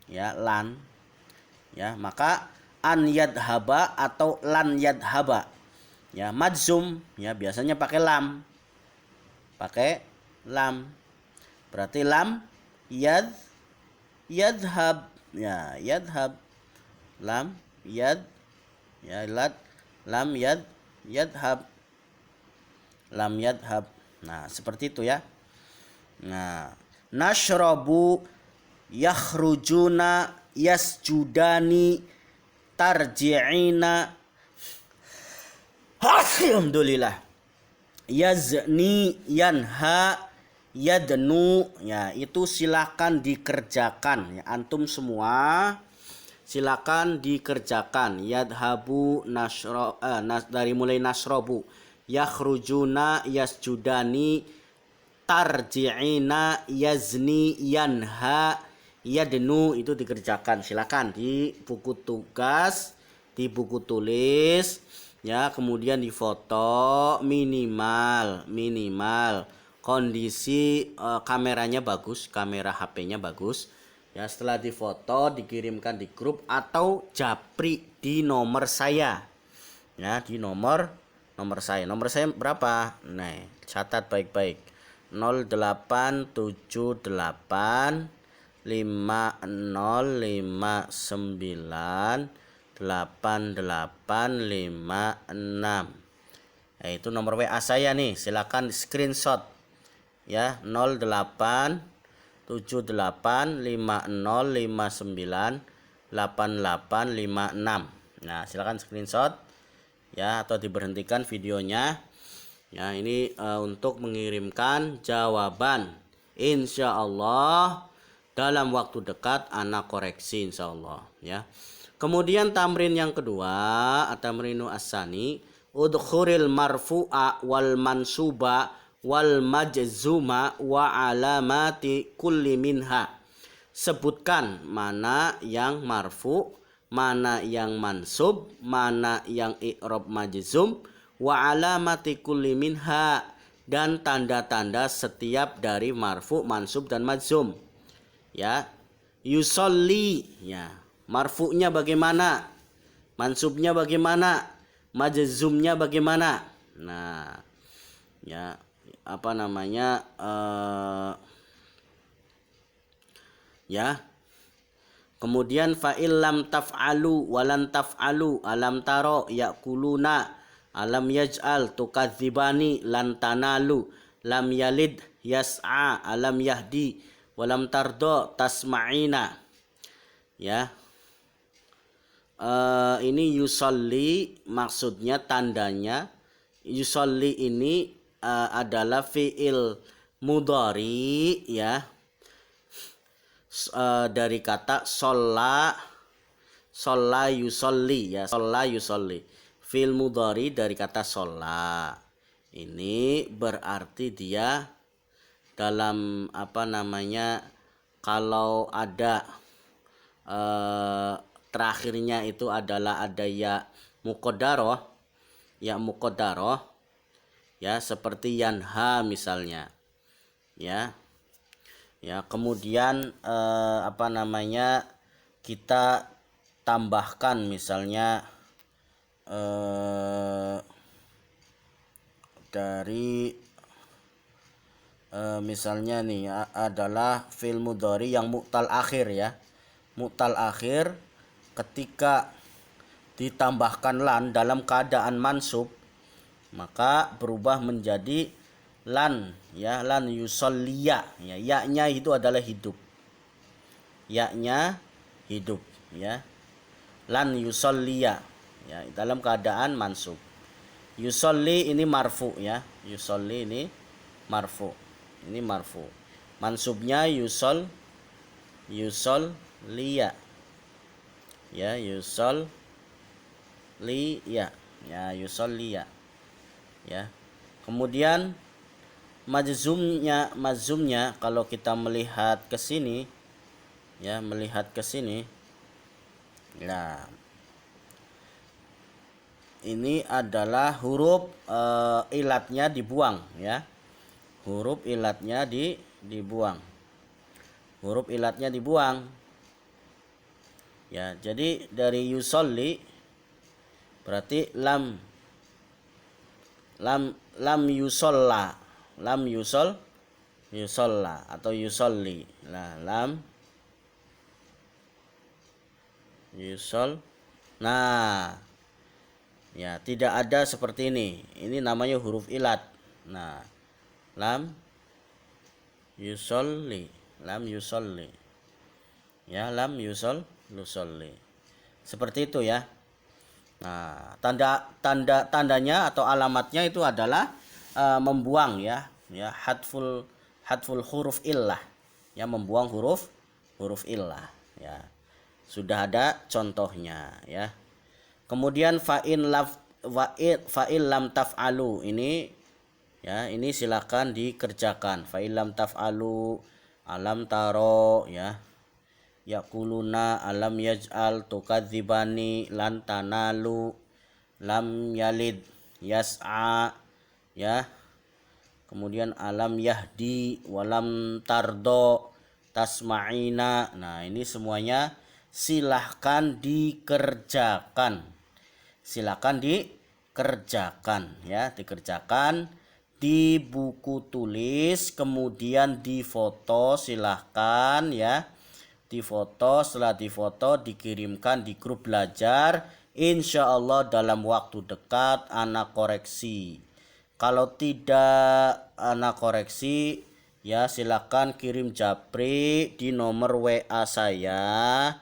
ya, lan ya, maka an yadhaba atau lan yadhaba ya, majzum ya, biasanya pakai lam. Pakai lam. Berarti lam yadhab ya, yadhab. Lam yad ya, lam yadhab. Lam yadhab. Nah, seperti itu ya. Nah, nashrabu, yakhrujuna, yasjudani, tarji'ina. Alhamdulillah. Yazni, yanha, yadnu. Ya, itu silakan dikerjakan ya, antum semua silakan dikerjakan. Yadhabu, dari mulai nasrobu, yakhrujuna, yasjudani, tarji'ina, yazni, yanha, yadnu, itu dikerjakan. Silakan di buku tugas, di buku tulis ya, kemudian difoto, minimal kondisi kameranya bagus, kamera HP-nya bagus ya. Setelah difoto dikirimkan di grup atau japri di nomor saya ya, di nomor saya berapa, nah catat baik-baik, 0878 50598856. Nah, itu nomor WA saya nih, silakan screenshot ya, 087850598856. Nah, silakan screenshot ya, atau diberhentikan videonya ya. Ini untuk mengirimkan jawaban. Insya Allah dalam waktu dekat anak koreksi insya Allah ya. Kemudian tamrin yang kedua, tamrinu asani, udkhuril marfu'a wal mansuba wal majzuma wa alamati kulli minha. Sebutkan mana yang marfu, mana yang mansub, mana yang i'rab majzum, wa alamati kulli minha, dan tanda-tanda setiap dari marfu, mansub dan majzum ya. Yusolli ya, marfu'nya bagaimana, mansubnya bagaimana, majzumnya bagaimana. Nah ya, apa namanya ya. Kemudian fa'il lam taf'alu walan taf'alu alam taro yakuluna alam yaj'al tukadzibani lan tanalu lam yalid yas'a alam yahdi walam tardo tasma'ina ya. Ini yusolli maksudnya, tandanya yusolli ini adalah fi'il mudhari ya, dari kata sholla yusolli ya, sholla yusolli, fi'il mudhari dari kata sholla. Ini berarti dia dalam apa namanya, kalau ada terakhirnya itu adalah ada ya muqaddarah ya, seperti yanha misalnya ya. Kemudian apa namanya, kita tambahkan misalnya dari misalnya nih adalah fi'il mudhari yang mu'tal akhir ya. Mu'tal akhir ketika ditambahkan lan dalam keadaan mansub, maka berubah menjadi lan ya, lan yusolliya ya, ya-nya itu adalah hidup, ya-nya hidup ya, lan yusolliya ya, dalam keadaan mansub. Yusolli ini marfu ya, yusolli ini marfu, ini marfu, mansubnya liya ya, liya ya, liya ya. Kemudian Majzumnya kalau kita melihat ke sini ya, nah ini adalah huruf ilatnya dibuang ya. Huruf ilatnya dibuang. Huruf ilatnya dibuang. Ya, jadi dari yusolli berarti lam yusolla. Lam yusolla atau yusolli. Nah, lam yusol. Nah, ya, tidak ada seperti ini. Ini namanya huruf ilat. Nah, lam yusolli. Ya, lam yusolli. Seperti itu ya. Nah, tandanya atau alamatnya itu adalah membuang ya, hadful huruf illah. Ya, membuang huruf illah ya. Sudah ada contohnya ya. Kemudian fa'il lam taf'alu ini ya, ini silakan dikerjakan. Fa'il lam taf'alu, alam taro ya. Yaquluna alam yaj'al tukadzibani lan tanalu, lam yalid yas'a ya. Kemudian alam yahdi walam tardo tasma'ina. Nah, ini semuanya silahkan dikerjakan. Dikerjakan di buku tulis, kemudian difoto, silahkan ya. Difoto, setelah difoto dikirimkan di grup belajar. Insya Allah dalam waktu dekat anak koreksi. Kalau tidak anak koreksi ya, silakan kirim japri di nomor WA saya.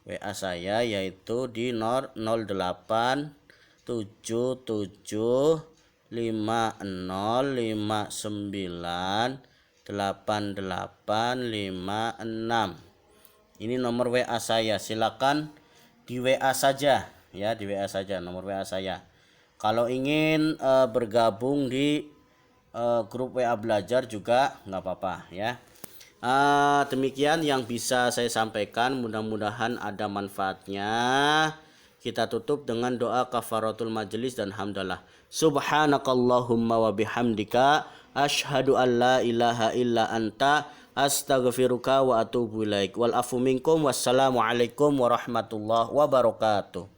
Yaitu di 087750598856. Ini nomor WA saya, silakan di WA saja ya, nomor WA saya. Kalau ingin bergabung di grup WA belajar juga nggak apa-apa ya. Demikian yang bisa saya sampaikan, mudah-mudahan ada manfaatnya. Kita tutup dengan doa kafaratul majelis dan hamdalah. Subhanakallahumma wa bihamdika asyhadu an la ilaha illa anta astaghfiruka wa atubu ilaik. Wal afu minkum. Wassalamualaikum warahmatullahi wabarakatuh.